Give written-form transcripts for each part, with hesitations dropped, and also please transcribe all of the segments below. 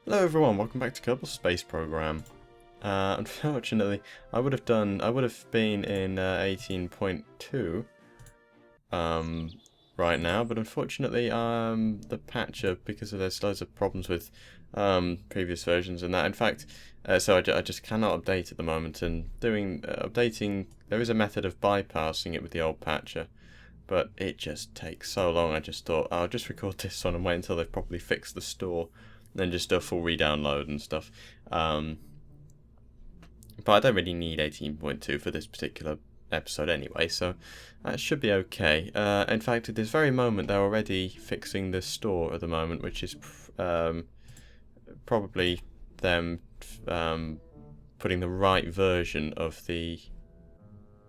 Hello everyone, welcome back to Kerbal Space Program. Unfortunately, I would have been in 18.2 right now, but unfortunately the patcher, because there's loads of problems with previous versions and that. In fact, so I just cannot update at the moment, and updating, there is a method of bypassing it with the old patcher, but it just takes so long. I just thought I'll just record this one and wait until they've properly fixed the store, then just do a full re-download and stuff. But I don't really need 18.2 for this particular episode anyway, so that should be okay. In fact, at this very moment, they're already fixing the store at the moment, which is probably them putting the right version of the...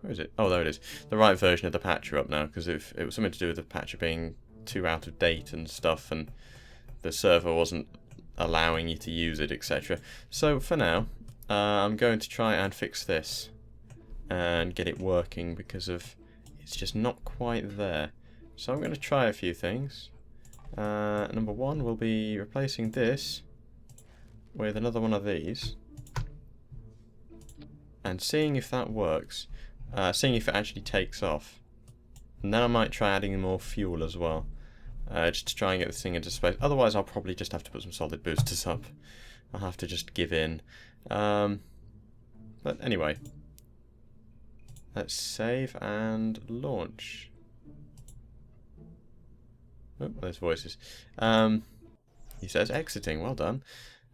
Where is it? Oh, there it is. The right version of the patcher up now, because it was something to do with the patcher being too out of date and stuff, and the server wasn't allowing you to use it, etc. So for now, I'm going to try and fix this and get it working, because it's just not quite there. So I'm going to try a few things. Number one will be replacing this with another one of these and seeing if that works, seeing if it actually takes off, and then I might try adding more fuel as well. Just to try and get this thing into space. Otherwise, I'll probably just have to put some solid boosters up. I'll have to just give in. But anyway, let's save and launch. Oh, there's voices. He says exiting. Well done.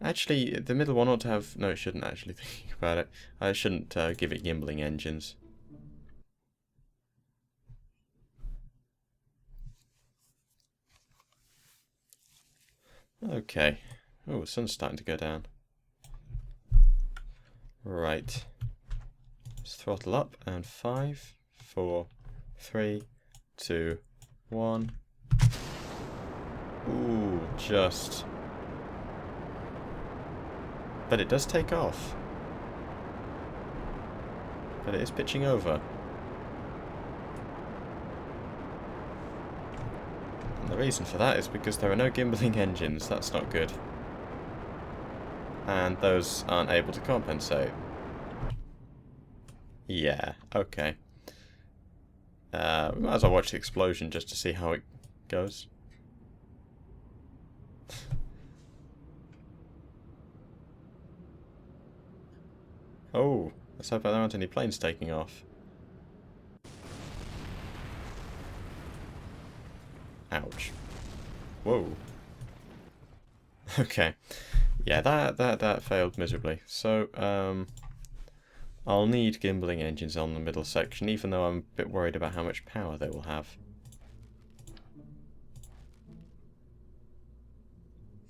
Actually, the middle one ought to have... No, it shouldn't actually, thinking about it. I shouldn't give it gimbling engines. Okay. Oh, the sun's starting to go down. Right. Let's throttle up, and 5, 4, 3, 2, 1. Ooh, just. But it does take off. But it is pitching over. And the reason for that is because there are no gimbling engines. That's not good. And those aren't able to compensate. Yeah, okay. We might as well watch the explosion just to see how it goes. Oh, let's hope there aren't any planes taking off. Ouch. Whoa. Okay. Yeah, that failed miserably. So, I'll need gimbling engines on the middle section, even though I'm a bit worried about how much power they will have.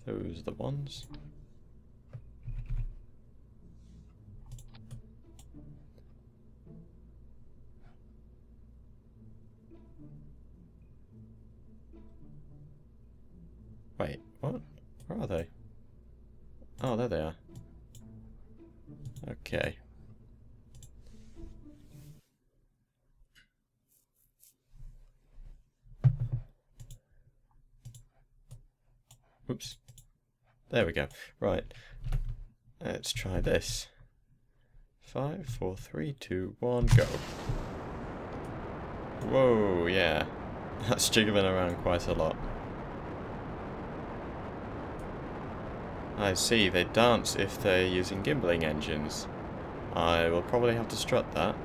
Those are the ones. Wait, what? Where are they? Oh, there they are. Okay. Oops. There we go. Right. Let's try this. 5, 4, 3, 2, 1, go. Whoa, yeah. That's jiggling around quite a lot. I see, they dance if they're using gimbling engines. I will probably have to strut that.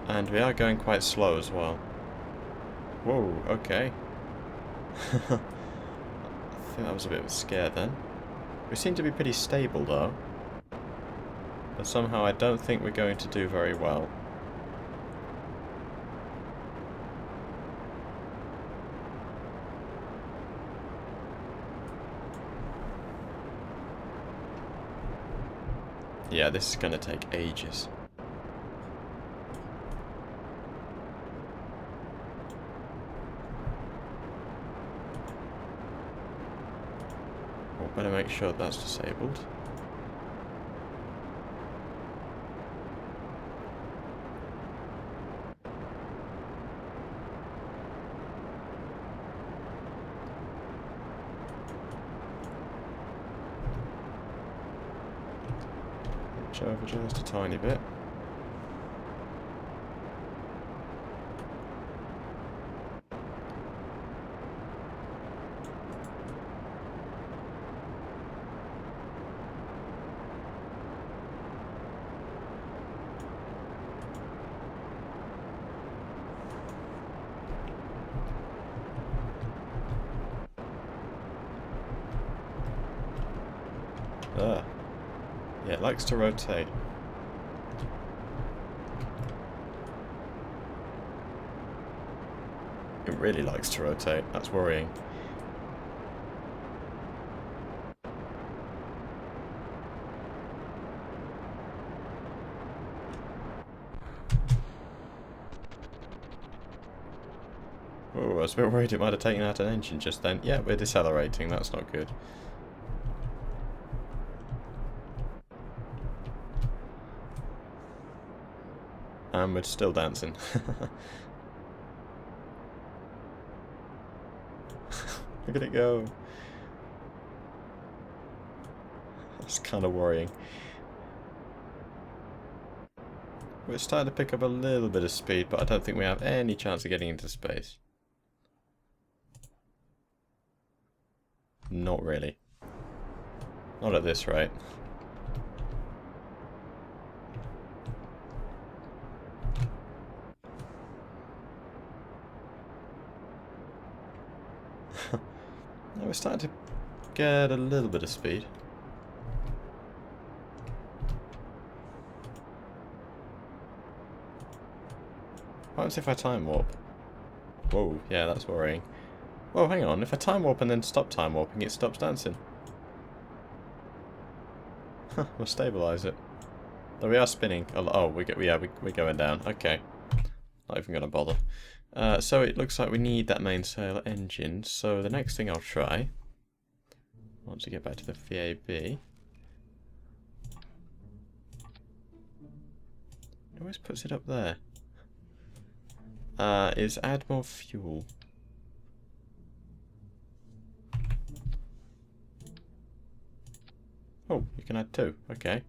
And we are going quite slow as well. Whoa, okay. I think that was a bit of a scare then. We seem to be pretty stable though. But somehow I don't think we're going to do very well. Yeah, this is going to take ages. Well, better make sure that's disabled. Pitch over just a tiny bit. Yeah, it likes to rotate. It really likes to rotate. That's worrying. Oh, I was a bit worried it might have taken out an engine just then. Yeah, we're decelerating. That's not good. And we're still dancing. Look at it go. That's kind of worrying. We're starting to pick up a little bit of speed, but I don't think we have any chance of getting into space. Not really. Not at this rate. Now we're starting to get a little bit of speed. What happens if I time warp? Whoa, yeah, that's worrying. Whoa, hang on. If I time warp and then stop time warping, it stops dancing. Huh, we'll stabilise it. Though we are spinning. Oh, we're going down. Okay. Not even going to bother. So it looks like we need that mainsail engine. So the next thing I'll try, once we get back to the VAB, it always puts it up there, is add more fuel. Oh, you can add 2. Okay.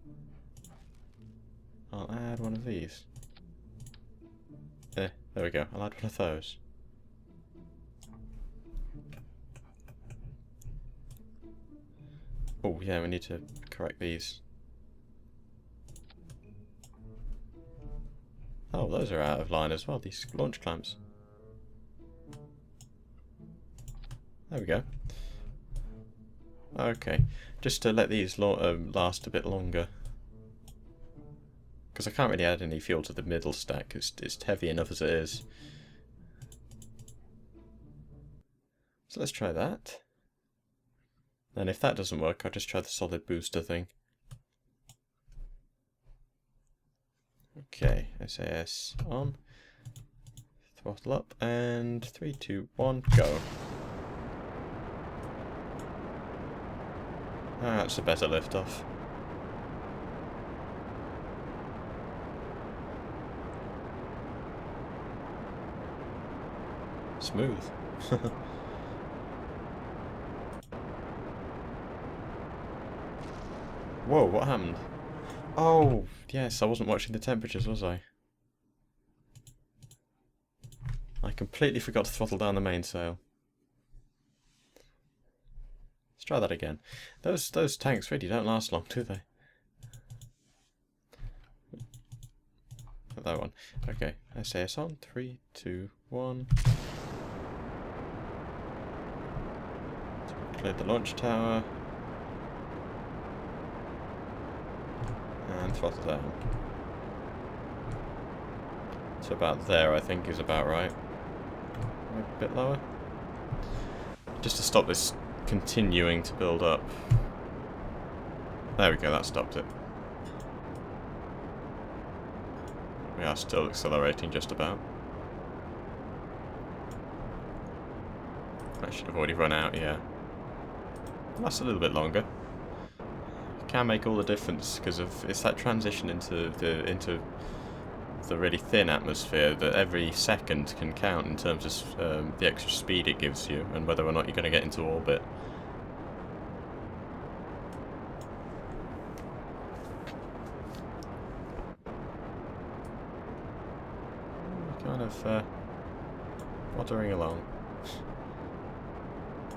I'll add one of these. There we go. I'll add one of those. Oh, yeah, we need to correct these. Oh, those are out of line as well, these launch clamps. There we go. Okay, just to let these last a bit longer. Because I can't really add any fuel to the middle stack, it's heavy enough as it is. So let's try that. And if that doesn't work, I'll just try the solid booster thing. Okay, SAS on. Throttle up, and 3, 2, 1, go. That's a better liftoff. Smooth. Whoa, what happened? Oh, yes, I wasn't watching the temperatures, was I? I completely forgot to throttle down the mainsail. Let's try that again. Those tanks really don't last long, do they? That one. Okay, SAS on. 3, 2, 1. Clear the launch tower. And throttle down. So about there, I think, is about right. Maybe a bit lower. Just to stop this continuing to build up. There we go, that stopped it. We are still accelerating just about. I should have already run out, yeah. Lasts a little bit longer. Can make all the difference because of it's that transition into the really thin atmosphere that every second can count in terms of the extra speed it gives you and whether or not you're going to get into orbit. kind of pottering along.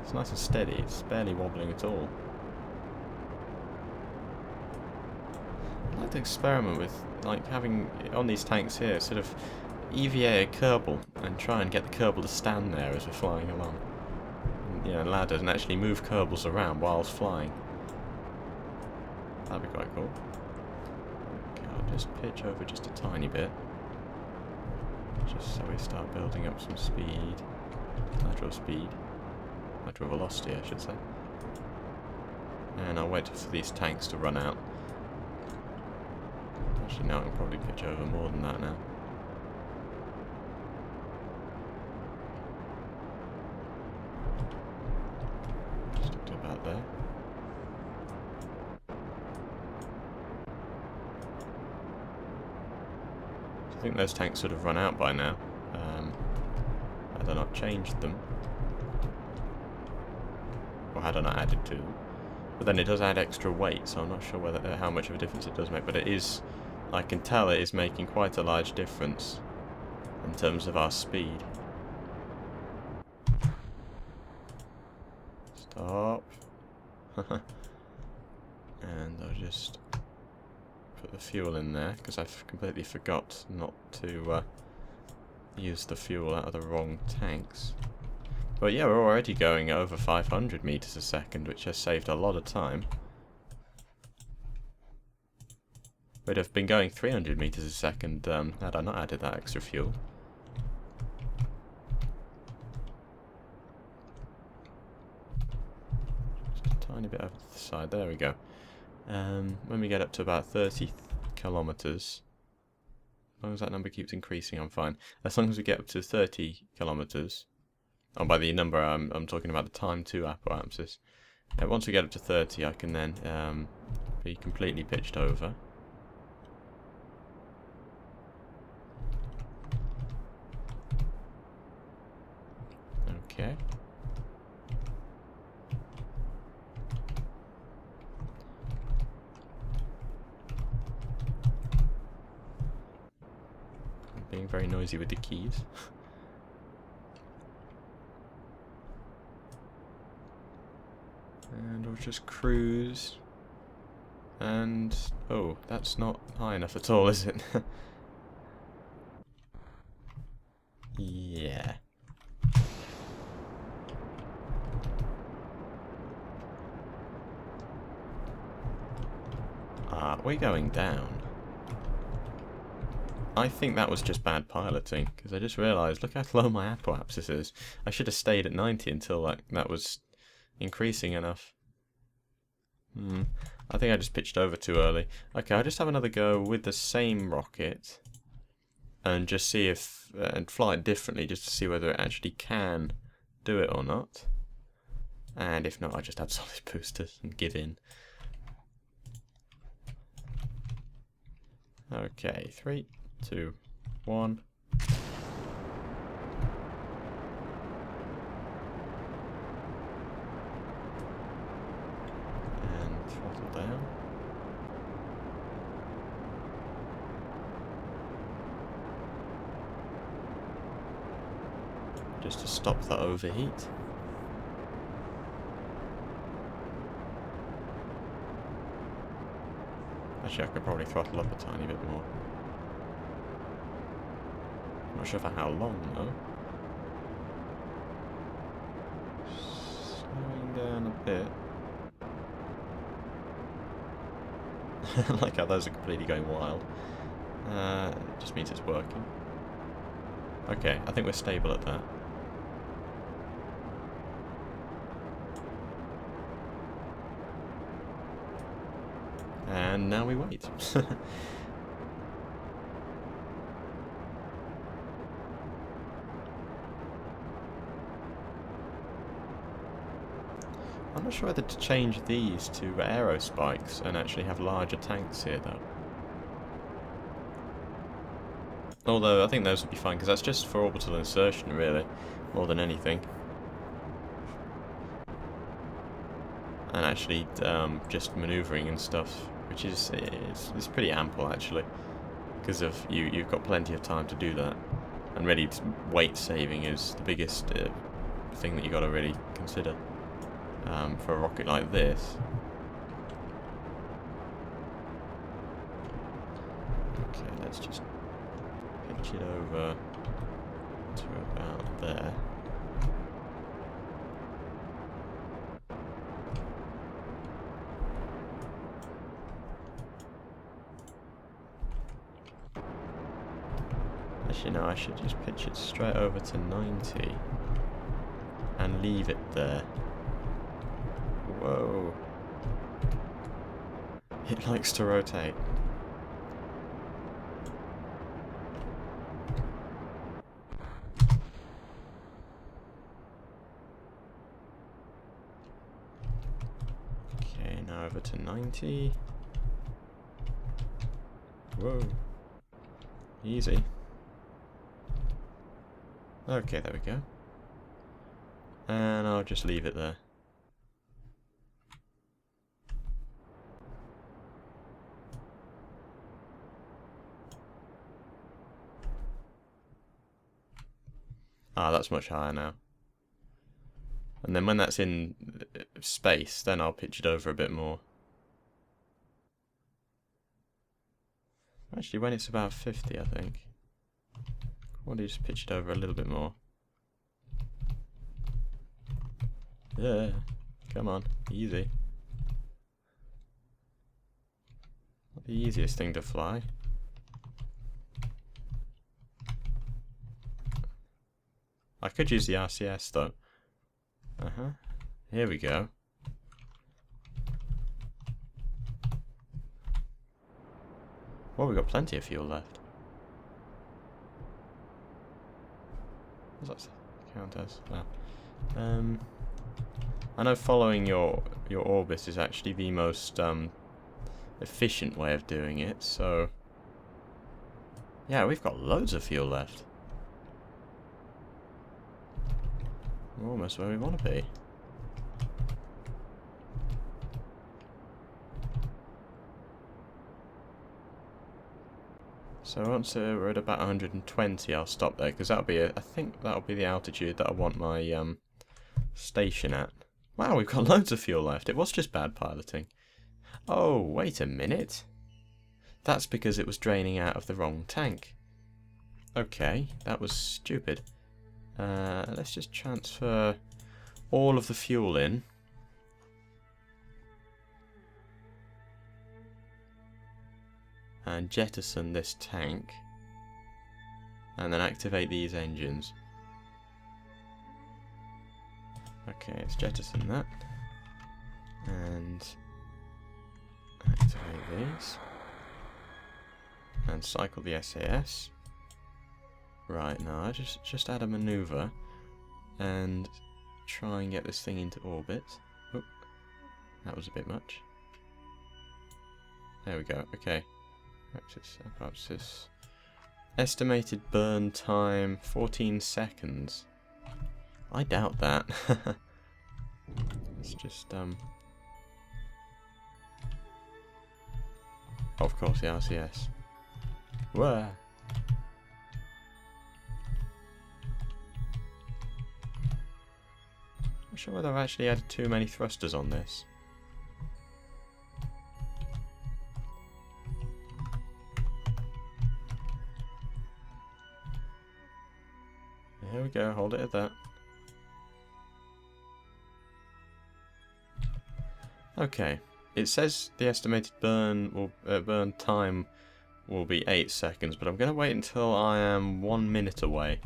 It's nice and steady, it's barely wobbling at all. I'd like to experiment with, like, having, on these tanks here, sort of EVA a Kerbal and try and get the Kerbal to stand there as we're flying along. And, you know, ladders and actually move Kerbals around whilst flying. That'd be quite cool. Okay, I'll just pitch over just a tiny bit. Just so we start building up some speed. Lateral speed. Lateral velocity, I should say. And I'll wait for these tanks to run out. Actually, now I can probably pitch over more than that now. Just up to about there. I think those tanks should have run out by now. Had I not changed them. Or had I not added to them. But then it does add extra weight, so I'm not sure whether how much of a difference it does make. But it is, I can tell it is making quite a large difference in terms of our speed. Stop. And I'll just put the fuel in there, because I've completely forgot not to use the fuel out of the wrong tanks. But yeah, we're already going over 500 meters a second, which has saved a lot of time. We'd have been going 300 meters a second had I not added that extra fuel. Just a tiny bit over to the side, there we go. When we get up to about 30 kilometers, as long as that number keeps increasing, I'm fine. As long as we get up to 30 kilometers, and by the number I'm talking about the time to apoapsis. Once we get up to 30, I can then be completely pitched over. Okay. I'm being very noisy with the keys. And we'll just cruise. And oh, that's not high enough at all, is it? Yeah. We're going down. I think that was just bad piloting, because I just realised, look how low my apoapsis is. I should have stayed at 90 until like that was increasing enough. I think I just pitched over too early. Okay, I'll just have another go with the same rocket and just see if and fly it differently, just to see whether it actually can do it or not. And if not, I just add solid boosters and give in. Okay, 3, 2, 1. And throttle down. Just to stop the overheat. Actually, I could probably throttle up a tiny bit more. Not sure for how long, though. Slowing down a bit. I like how those are completely going wild. It just means it's working. Okay, I think we're stable at that. And now we wait. I'm not sure whether to change these to aero spikes and actually have larger tanks here, though. Although I think those would be fine, because that's just for orbital insertion, really, more than anything. And actually just manoeuvring and stuff, which is it's pretty ample actually, because of you've got plenty of time to do that. And really, weight saving is the biggest thing that you got to really consider for a rocket like this. Okay, let's just pitch it over to about there. Actually, no, I should just pitch it straight over to 90 and leave it there. Whoa. It likes to rotate. Okay, now over to 90. Whoa. Easy. Okay, there we go. And I'll just leave it there. Ah, that's much higher now. And then when that's in space, then I'll pitch it over a bit more. Actually, when it's about 50, I think. Why don't you just pitch it over a little bit more? Yeah, come on, easy. Not the easiest thing to fly. I could use the RCS though. Here we go. Well, we've got plenty of fuel left. What does that count as? Oh. I know following your orbit is actually the most efficient way of doing it, so yeah, we've got loads of fuel left. We're almost where we want to be. So once we're at about 120, I'll stop there, because that'll be I think that'll be the altitude that I want my station at. Wow, we've got loads of fuel left. It was just bad piloting. Oh, wait a minute. That's because it was draining out of the wrong tank. Okay, that was stupid. Let's just transfer all of the fuel in. And jettison this tank. And then activate these engines. Okay, let's jettison that. And activate these. And cycle the SAS. Right, now I just add a maneuver and try and get this thing into orbit. Oh, that was a bit much. There we go, okay. Apopsis. Estimated burn time 14 seconds. I doubt that. Let's just of course the RCS. Whoa. Not sure whether I've actually added too many thrusters on this. Here we go, hold it at that. Okay, it says the estimated burn time will be 8 seconds, but I'm going to wait until I am 1 minute away.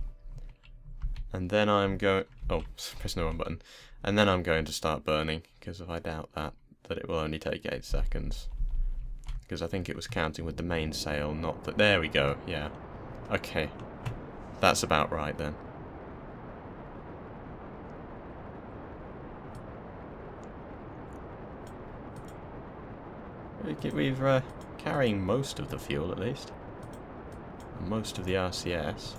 And then I'm going... Oh, press the wrong button. And then I'm going to start burning, because if I doubt that it will only take 8 seconds. Because I think it was counting with the mainsail, not that... There we go, yeah. Okay, that's about right then. We're carrying most of the fuel, at least. Most of the RCS.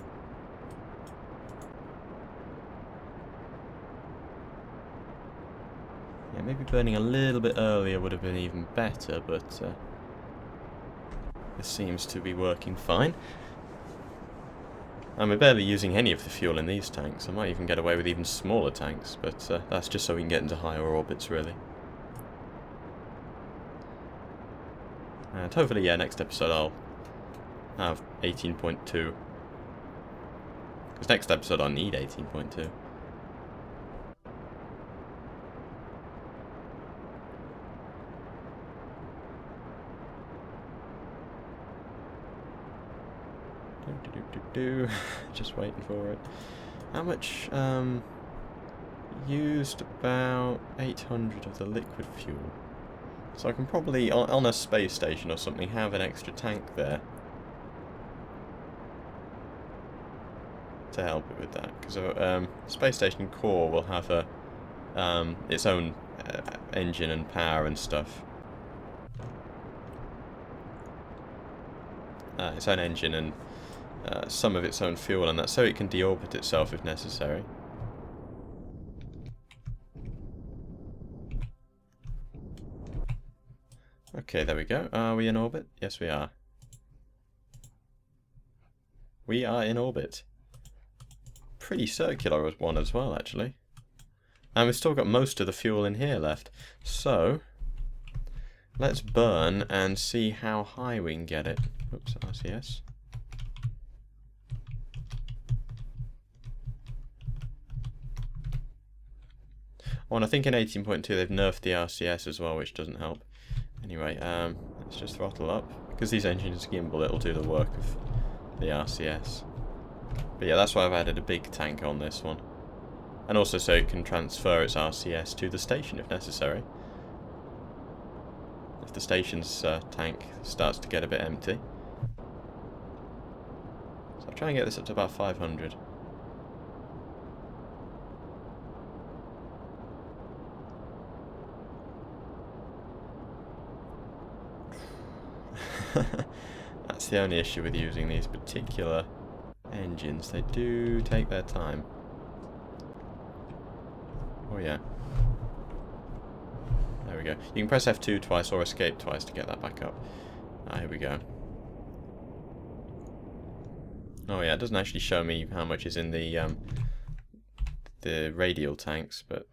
Yeah, maybe burning a little bit earlier would have been even better, but this seems to be working fine. I'm barely using any of the fuel in these tanks. I might even get away with even smaller tanks, but that's just so we can get into higher orbits, really. And hopefully, yeah, next episode I'll have 18.2. Because next episode I'll need 18.2. Just waiting for it. How much? Used about 800 of the liquid fuel. So I can probably, on a space station or something, have an extra tank there to help it with that. Because space station core will have a its own engine and power and stuff. Its own engine and some of its own fuel and that, so it can deorbit itself if necessary. Okay, there we go. Are we in orbit? Yes, we are. We are in orbit. Pretty circular one as well, actually. And we've still got most of the fuel in here left. So, let's burn and see how high we can get it. Oops, RCS. Oh, and I think in 18.2 they've nerfed the RCS as well, which doesn't help. Anyway, let's just throttle up. Because these engines gimbal, it'll do the work of the RCS. But yeah, that's why I've added a big tank on this one. And also so it can transfer its RCS to the station if necessary. If the station's tank starts to get a bit empty. So I'll try and get this up to about 500. That's the only issue with using these particular engines. They do take their time. Oh yeah. There we go. You can press F2 twice or escape twice to get that back up. Ah, here we go. Oh yeah, it doesn't actually show me how much is in the radial tanks, but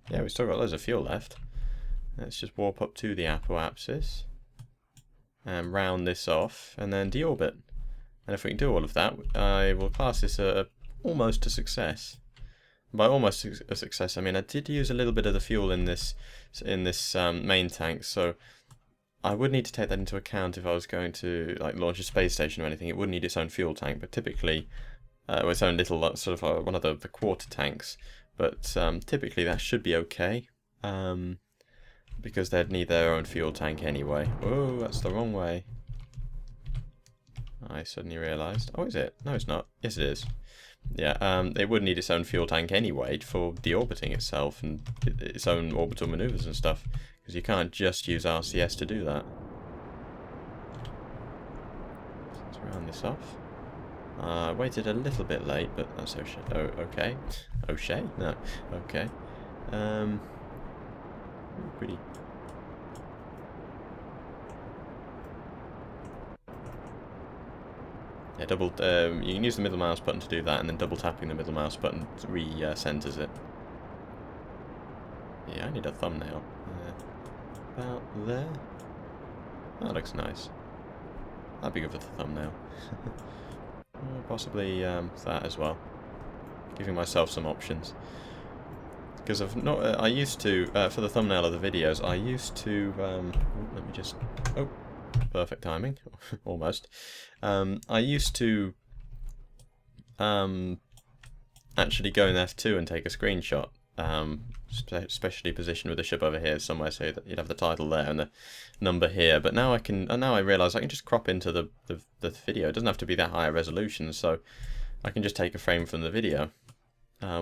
yeah, we've still got loads of fuel left. Let's just warp up to the apoapsis and round this off and then deorbit. And if we can do all of that, I will class this almost a success. By almost a success, I mean I did use a little bit of the fuel in this main tank, so I would need to take that into account if I was going to like launch a space station or anything. It would need its own fuel tank, but typically, its own little sort of one of the quarter tanks. But typically that should be okay, because they'd need their own fuel tank anyway. Oh, that's the wrong way. I suddenly realised. Oh, is it? No, it's not. Yes, it is. Yeah, it would need its own fuel tank anyway for deorbiting itself and its own orbital manoeuvres and stuff, because you can't just use RCS to do that. Let's round this off. I waited a little bit late, but that's okay. O'Shea? No. Okay. Pretty. Yeah, double. You can use the middle mouse button to do that, and then double tapping the middle mouse button re-centers it. Yeah, I need a thumbnail. About there. That looks nice. That'd be good for the thumbnail. Possibly that as well. Giving myself some options. Because I've not. I used to for the thumbnail of the videos. I used to. Let me just. Oh. Perfect timing, almost. I used to actually go in F2 and take a screenshot, especially positioned with the ship over here somewhere, so that you'd have the title there and the number here. But now I can. Now I realise I can just crop into the video. It doesn't have to be that high a resolution, so I can just take a frame from the video,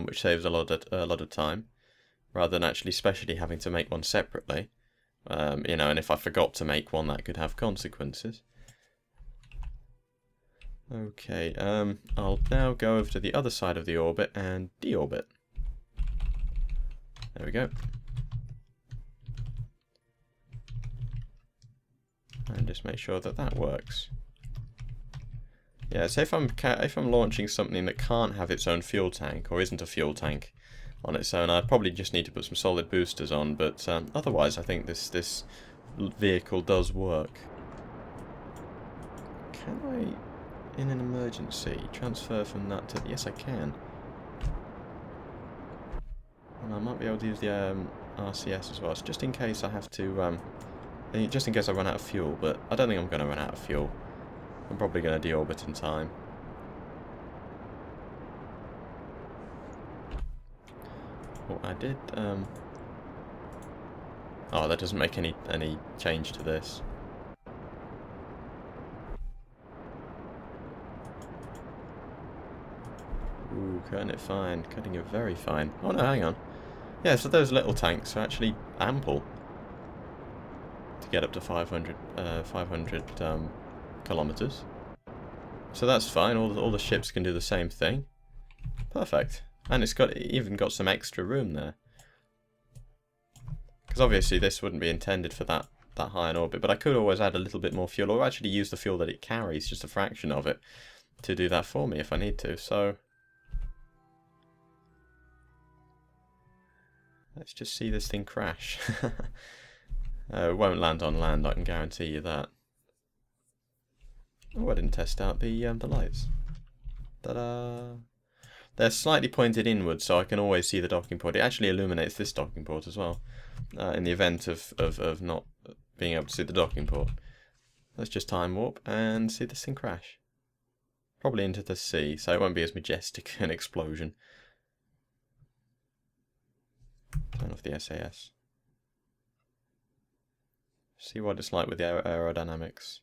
which saves a lot of time, rather than actually specially having to make one separately. You know, and if I forgot to make one, that could have consequences. Okay, I'll now go over to the other side of the orbit and deorbit. There we go. And just make sure that that works. Yeah, so if I'm launching something that can't have its own fuel tank, or isn't a fuel tank on its own, I'd probably just need to put some solid boosters on, but otherwise I think this vehicle does work. Can I, in an emergency, transfer from that to... Yes, I can. And I might be able to use the RCS as well, so just in case I have to... just in case I run out of fuel, but I don't think I'm going to run out of fuel. I'm probably going to deorbit in time. Oh, I did... Oh, that doesn't make any change to this. Ooh, cutting it fine. Cutting it very fine. Oh no, hang on. Yeah, so those little tanks are actually ample to get up to 500 kilometers. So that's fine. All the ships can do the same thing. Perfect. And it's even got some extra room there. Because obviously this wouldn't be intended for that high an orbit, but I could always add a little bit more fuel, or actually use the fuel that it carries, just a fraction of it, to do that for me if I need to. So let's just see this thing crash. It won't land on land, I can guarantee you that. Oh, I didn't test out the lights. Ta-da! They're slightly pointed inwards, so I can always see the docking port. It actually illuminates this docking port as well, in the event of not being able to see the docking port. Let's just time warp and see this thing crash. Probably into the sea, so it won't be as majestic an explosion. Turn off the SAS. See what it's like with the aerodynamics.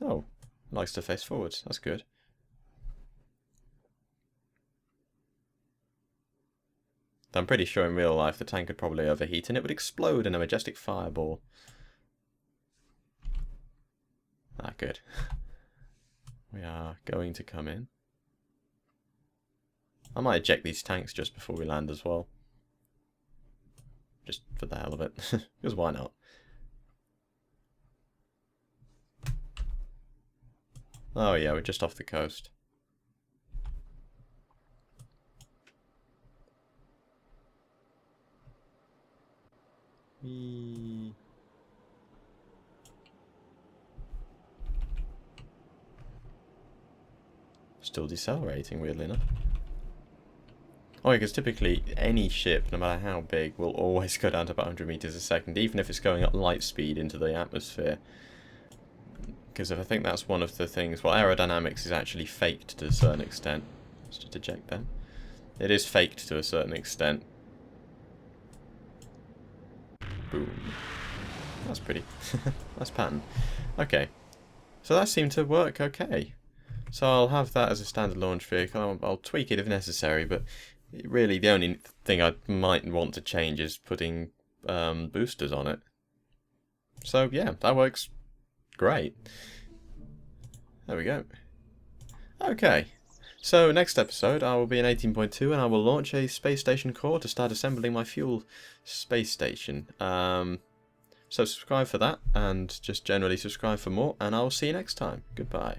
Oh, likes to face forwards. That's good. I'm pretty sure in real life the tank would probably overheat and it would explode in a majestic fireball. Ah, good. We are going to come in. I might eject these tanks just before we land as well. Just for the hell of it. Because why not? Oh yeah, we're just off the coast. Whee. Still decelerating, weirdly enough. Oh, because typically any ship, no matter how big, will always go down to about 100 meters a second, even if it's going up light speed into the atmosphere. Because I think that's one of the things... Well, aerodynamics is actually faked to a certain extent. Let's just eject them. It is faked to a certain extent. Boom. That's pretty. That's pattern. Okay. So that seemed to work okay. So I'll have that as a standard launch vehicle. I'll tweak it if necessary, but really the only thing I might want to change is putting boosters on it. So yeah, that works great. There we go. Okay. So next episode I will be in 18.2 and I will launch a space station core to start assembling my fuel space station. So subscribe for that, and just generally subscribe for more, and I will see you next time. Goodbye.